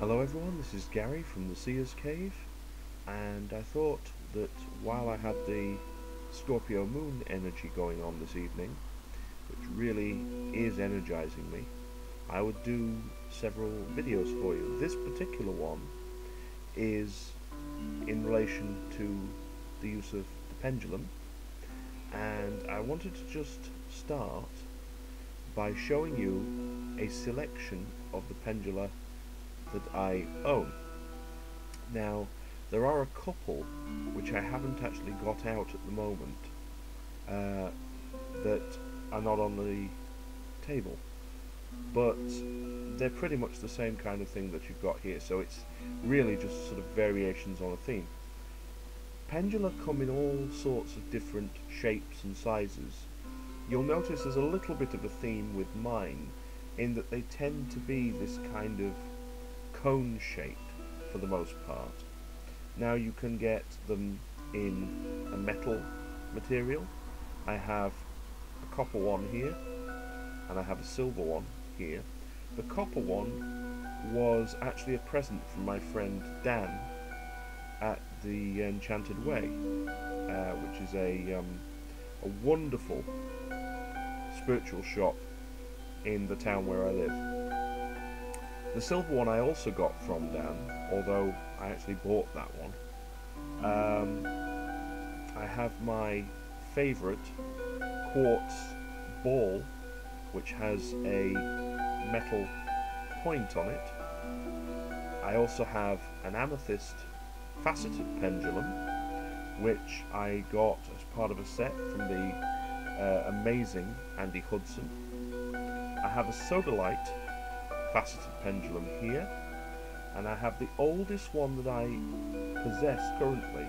Hello everyone, this is Gary from the Seer's Cave, and I thought that while I had the Scorpio Moon energy going on this evening, which really is energizing me, I would do several videos for you. This particular one is in relation to the use of the pendulum, and I wanted to just start by showing you a selection of the pendula that I own. Now, there are a couple which I haven't actually got out at the moment that are not on the table, but they're pretty much the same kind of thing that you've got here, so it's really just sort of variations on a theme. Pendula come in all sorts of different shapes and sizes. You'll notice there's a little bit of a theme with mine in that they tend to be this kind of cone shaped for the most part. Now you can get them in a metal material. I have a copper one here and I have a silver one here. The copper one was actually a present from my friend Dan at the Enchanted Way, which is a wonderful spiritual shop in the town where I live. The silver one I also got from Dan, although I actually bought that one. I have my favourite quartz ball, which has a metal point on it. I also have an amethyst faceted pendulum, which I got as part of a set from the amazing Andy Hudson. I have a sodalite faceted pendulum here, and I have the oldest one that I possess currently,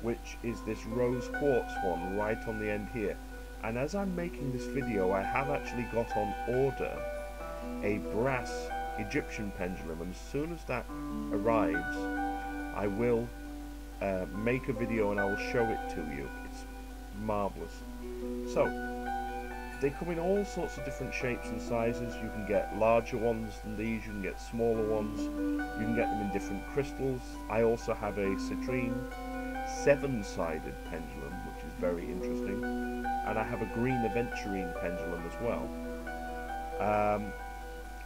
which is this rose quartz one right on the end here. And as I'm making this video, I have actually got on order a brass Egyptian pendulum, and as soon as that arrives I will make a video and I will show it to you. It's marvellous. So they come in all sorts of different shapes and sizes. You can get larger ones than these, you can get smaller ones, you can get them in different crystals. I also have a citrine 7-sided pendulum, which is very interesting, and I have a green aventurine pendulum as well.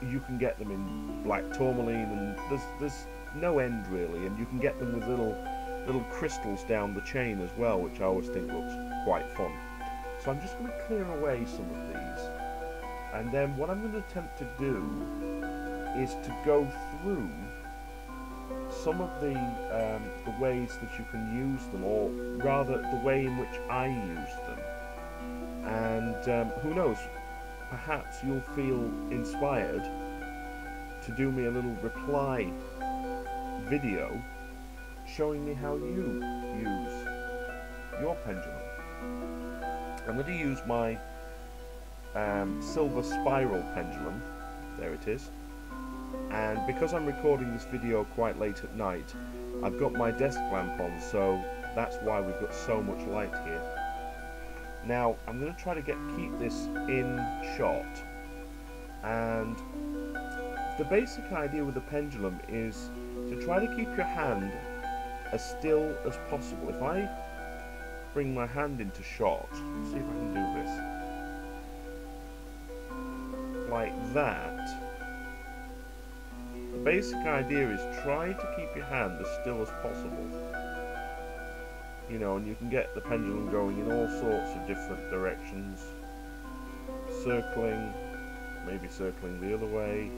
You can get them in black tourmaline, and there's no end really, and you can get them with little crystals down the chain as well, which I always think looks quite fun. So I'm just going to clear away some of these, and then what I'm going to attempt to do is to go through some of the ways that you can use them, or rather the way in which I use them. And who knows, perhaps you'll feel inspired to do me a little reply video showing me how you use your pendulum. I'm going to use my silver spiral pendulum. There it is. And because I'm recording this video quite late at night, I've got my desk lamp on, so that's why we've got so much light here. Now I'm going to try to keep this in shot, and the basic idea with the pendulum is to try to keep your hand as still as possible. If I bring my hand into shot, let's see if I can do this like that. The basic idea is try to keep your hand as still as possible. You know, and you can get the pendulum going in all sorts of different directions, circling, maybe circling the other way,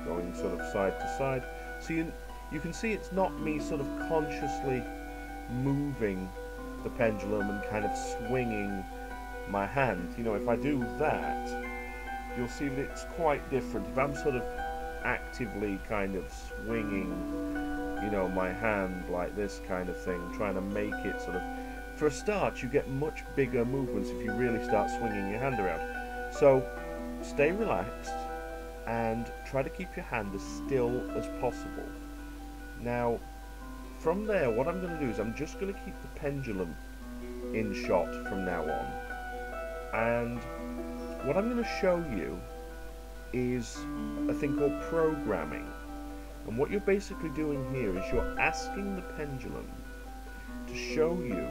going sort of side to side. So you can see it's not me sort of consciously moving the pendulum and kind of swinging my hand. You know, if I do that, you'll see that it's quite different. If I'm sort of actively kind of swinging, you know, my hand like this kind of thing, trying to make it sort of, for a start you get much bigger movements if you really start swinging your hand around. So stay relaxed and try to keep your hand as still as possible. Now from there, what I'm going to do is I'm just going to keep the pendulum in shot from now on, and what I'm going to show you is a thing called programming. And what you're basically doing here is you're asking the pendulum to show you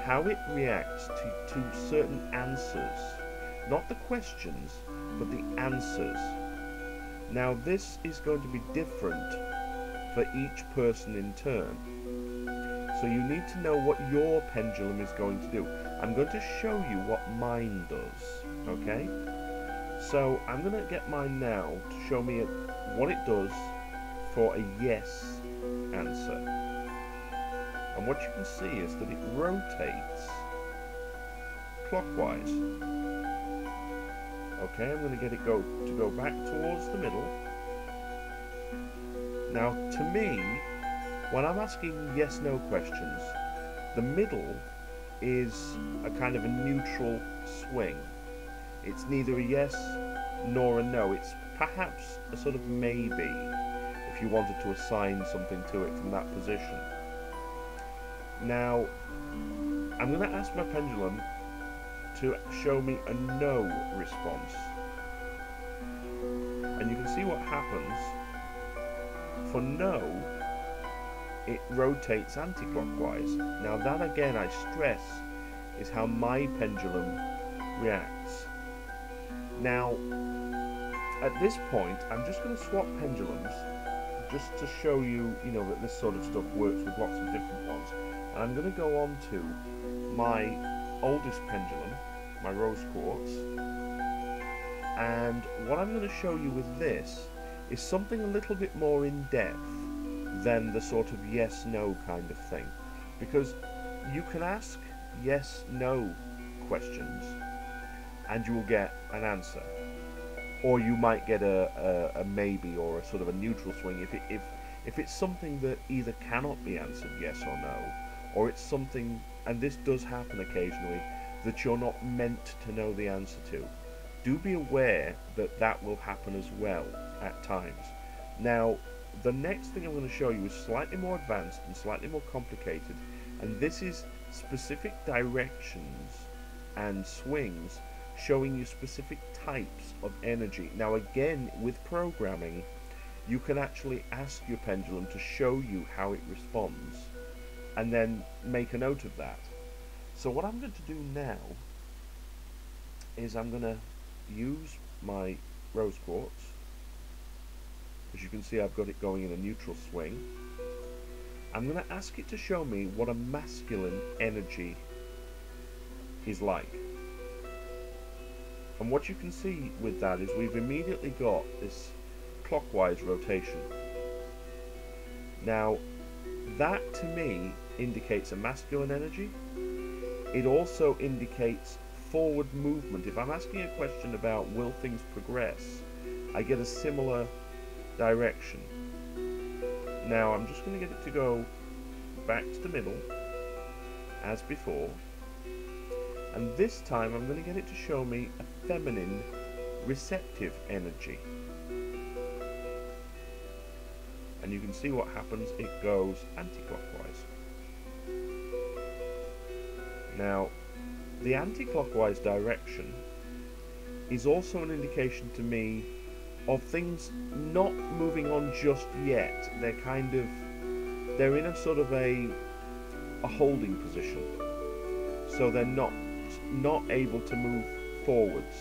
how it reacts to certain answers. Not the questions, but the answers. Now this is going to be different for each person in turn. So you need to know what your pendulum is going to do. I'm going to show you what mine does, okay? So I'm going to get mine now to show me what it does for a yes answer. And what you can see is that it rotates clockwise. Okay, I'm going to get it to go back towards the middle. Now, to me, when I'm asking yes-no questions, the middle is a kind of a neutral swing. It's neither a yes nor a no. It's perhaps a sort of maybe, if you wanted to assign something to it from that position. Now, I'm going to ask my pendulum to show me a no response. And you can see what happens. For no, it rotates anti-clockwise. Now that again, I stress, is how my pendulum reacts. Now, at this point, I'm just going to swap pendulums just to show you, that this sort of stuff works with lots of different ones. And I'm going to go on to my oldest pendulum, my rose quartz, and what I'm going to show you with this is something a little bit more in depth than the sort of yes-no kind of thing, because you can ask yes-no questions and you will get an answer, or you might get a maybe or a sort of a neutral swing if it's something that either cannot be answered yes or no, or it's something, and this does happen occasionally, that you're not meant to know the answer to. Do be aware that that will happen as well at times. Now, the next thing I'm going to show you is slightly more advanced and slightly more complicated, and this is specific directions and swings showing you specific types of energy. Now again, with programming, you can actually ask your pendulum to show you how it responds and then make a note of that. So what I'm going to do now is I'm going to use my rose quartz. As you can see, I've got it going in a neutral swing. I'm going to ask it to show me what a masculine energy is like. And what you can see with that is we've immediately got this clockwise rotation. Now, that to me indicates a masculine energy. It also indicates forward movement. If I'm asking a question about will things progress, I get a similar direction. Now I'm just going to get it to go back to the middle as before, and this time I'm going to get it to show me a feminine receptive energy, and you can see what happens. It goes anti-clockwise. Now the anti-clockwise direction is also an indication to me of things not moving on just yet. They're in a sort of a holding position, so they're not able to move forwards.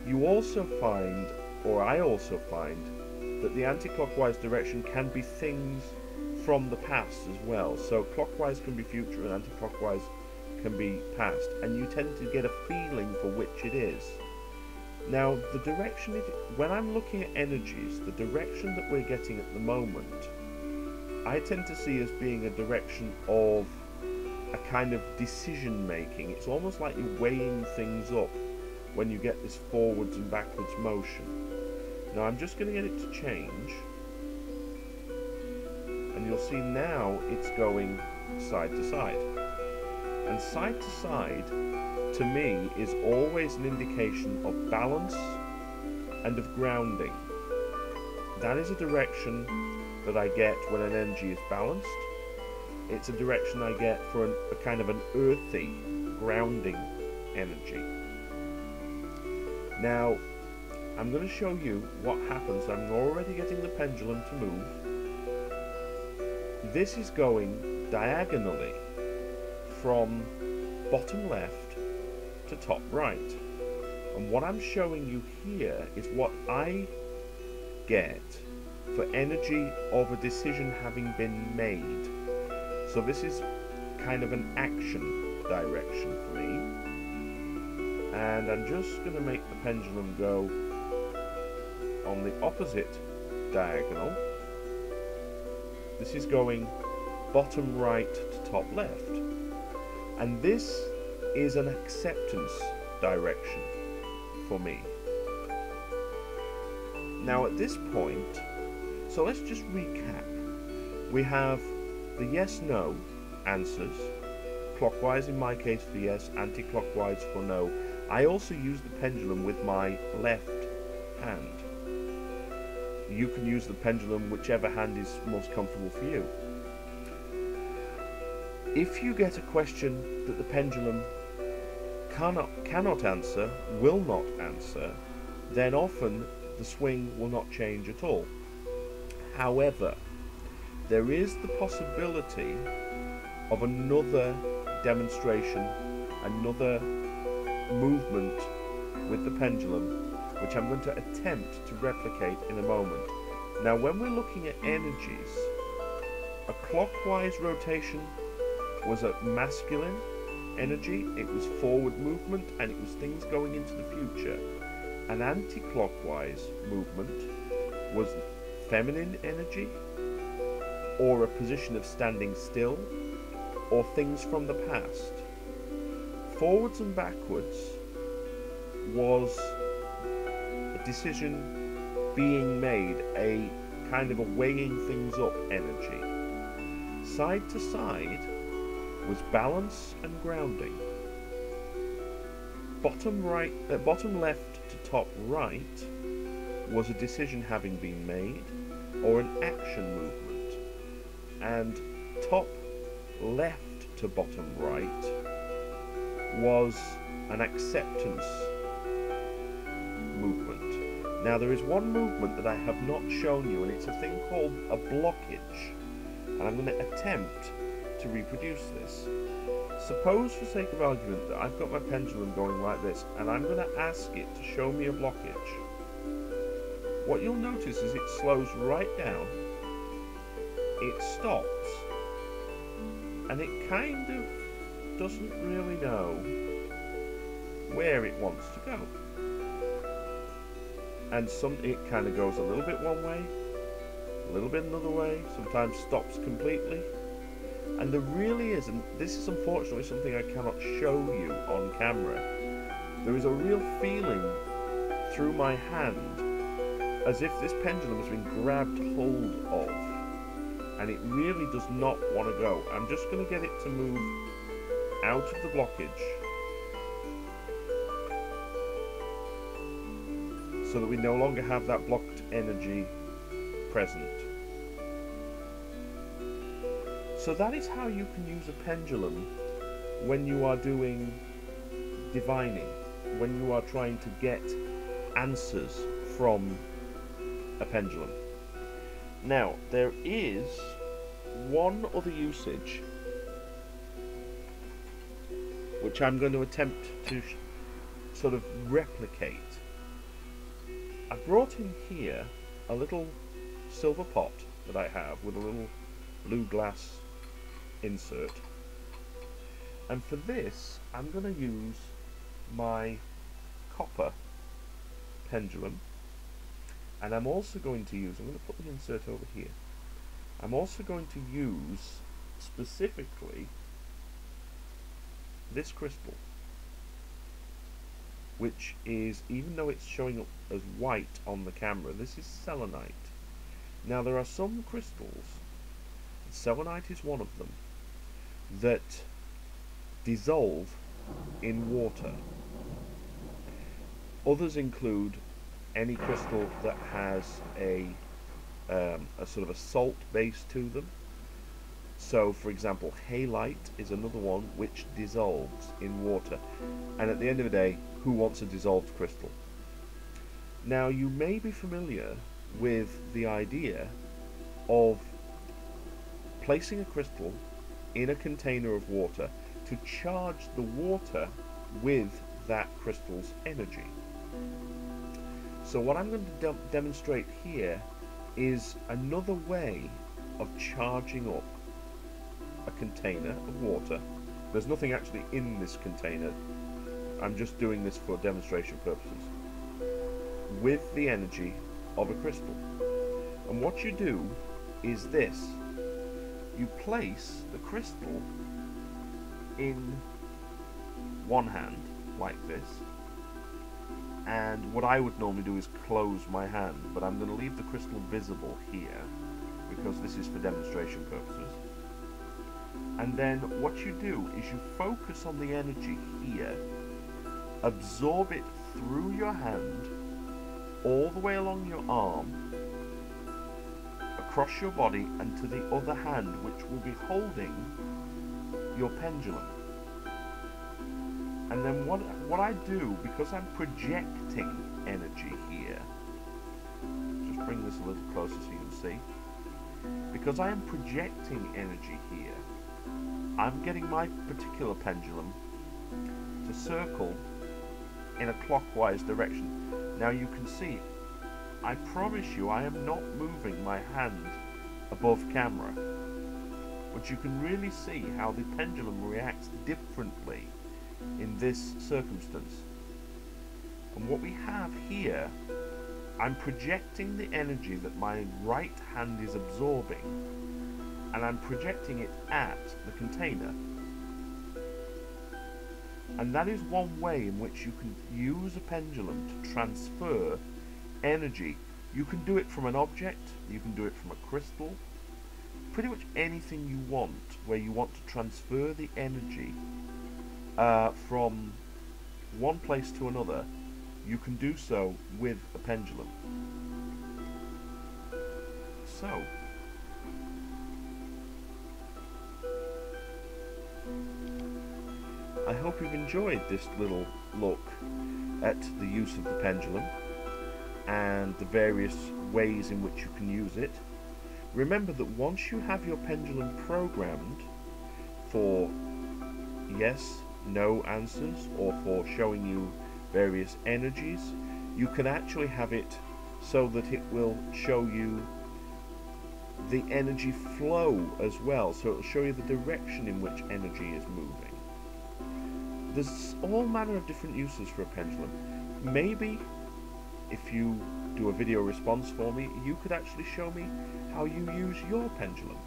You also find, or I also find, that the anti-clockwise direction can be things from the past as well. So clockwise can be future and anti-clockwise can be past, and you tend to get a feeling for which it is. Now, the direction, when I'm looking at energies, the direction that we're getting at the moment, I tend to see as being a direction of a kind of decision making. It's almost like you're weighing things up when you get this forwards and backwards motion. Now, I'm just going to get it to change, and you'll see now it's going side to side. And side to side, to me, is always an indication of balance and of grounding. That is a direction that I get when an energy is balanced. It's a direction I get for a kind of an earthy, grounding energy. Now, I'm going to show you what happens. I'm already getting the pendulum to move. This is going diagonally from bottom left to top right. And what I'm showing you here is what I get for energy of a decision having been made. So this is kind of an action direction for me. And I'm just going to make the pendulum go on the opposite diagonal. This is going bottom right to top left. And this is an acceptance direction for me. Now at this point, so let's just recap. We have the yes-no answers, clockwise in my case for yes, anti-clockwise for no. I also use the pendulum with my left hand. You can use the pendulum whichever hand is most comfortable for you. If you get a question that the pendulum cannot answer, will not answer, then often the swing will not change at all. However, there is the possibility of another demonstration, another movement with the pendulum, which I'm going to attempt to replicate in a moment. Now, when we're looking at energies, a clockwise rotation was a masculine energy, it was forward movement, and it was things going into the future. An anti-clockwise movement was feminine energy, or a position of standing still, or things from the past. Forwards and backwards was a decision being made, a kind of a weighing things up energy. Side to side was balance and grounding. Bottom left to top right was a decision having been made, or an action movement. And top left to bottom right was an acceptance movement. Now there is one movement that I have not shown you, and it's a thing called a blockage. And I'm going to attempt to reproduce this. Suppose, for sake of argument, that I've got my pendulum going like this, and I'm going to ask it to show me a blockage. What you'll notice is it slows right down, it stops, and it kind of doesn't really know where it wants to go. And it kind of goes a little bit one way, a little bit another way, sometimes stops completely. And there really is, and this is unfortunately something I cannot show you on camera, there is a real feeling through my hand as if this pendulum has been grabbed hold of, and it really does not want to go. I'm just going to get it to move out of the blockage so that we no longer have that blocked energy present. So that is how you can use a pendulum when you are doing divining, when you are trying to get answers from a pendulum. Now, there is one other usage which I'm going to attempt to sort of replicate. I've brought in here a little silver pot that I have with a little blue glass insert, and for this I'm going to use my copper pendulum, and I'm also going to use, I'm going to put the insert over here, I'm also going to use specifically this crystal, which is, even though it's showing up as white on the camera, this is selenite. Now there are some crystals, selenite is one of them, that dissolve in water. Others include any crystal that has a sort of a salt base to them. So, for example, halite is another one which dissolves in water. And at the end of the day, who wants a dissolved crystal? Now, you may be familiar with the idea of placing a crystal in a container of water to charge the water with that crystal's energy. So what I'm going to demonstrate here is another way of charging up a container of water. There's nothing actually in this container. I'm just doing this for demonstration purposes, with the energy of a crystal. And what you do is this: you place the crystal in one hand like this, and what I would normally do is close my hand, but I'm going to leave the crystal visible here because this is for demonstration purposes. And then what you do is you focus on the energy here, absorb it through your hand, all the way along your arm, across your body, and to the other hand, which will be holding your pendulum. And then what I do, because I'm projecting energy here, just bring this a little closer so you can see, because I am projecting energy here, I'm getting my particular pendulum to circle in a clockwise direction. Now you can see, I promise you, I am not moving my hand above camera, but you can really see how the pendulum reacts differently in this circumstance. And what we have here, I'm projecting the energy that my right hand is absorbing, and I'm projecting it at the container. And that is one way in which you can use a pendulum to transfer energy. You can do it from an object, you can do it from a crystal, pretty much anything you want, where you want to transfer the energy from one place to another, you can do so with a pendulum. So, I hope you've enjoyed this little look at the use of the pendulum and the various ways in which you can use it. Remember that once you have your pendulum programmed for yes, no answers, or for showing you various energies, you can actually have it so that it will show you the energy flow as well, so it will show you the direction in which energy is moving. There's all manner of different uses for a pendulum. Maybe if you do a video response for me, you could actually show me how you use your pendulum.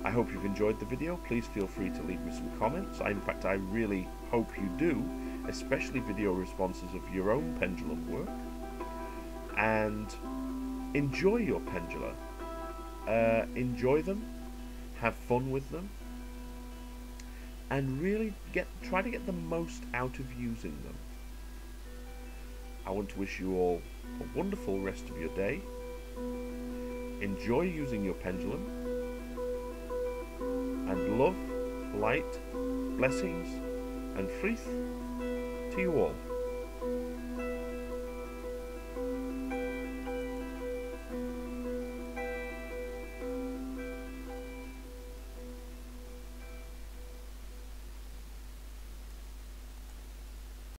I hope you've enjoyed the video. Please feel free to leave me some comments. In fact, I really hope you do, especially video responses of your own pendulum work. And enjoy your pendula. Enjoy them, have fun with them, and really try to get the most out of using them. I want to wish you all a wonderful rest of your day. Enjoy using your pendulum, and love, light, blessings, and faith to you all.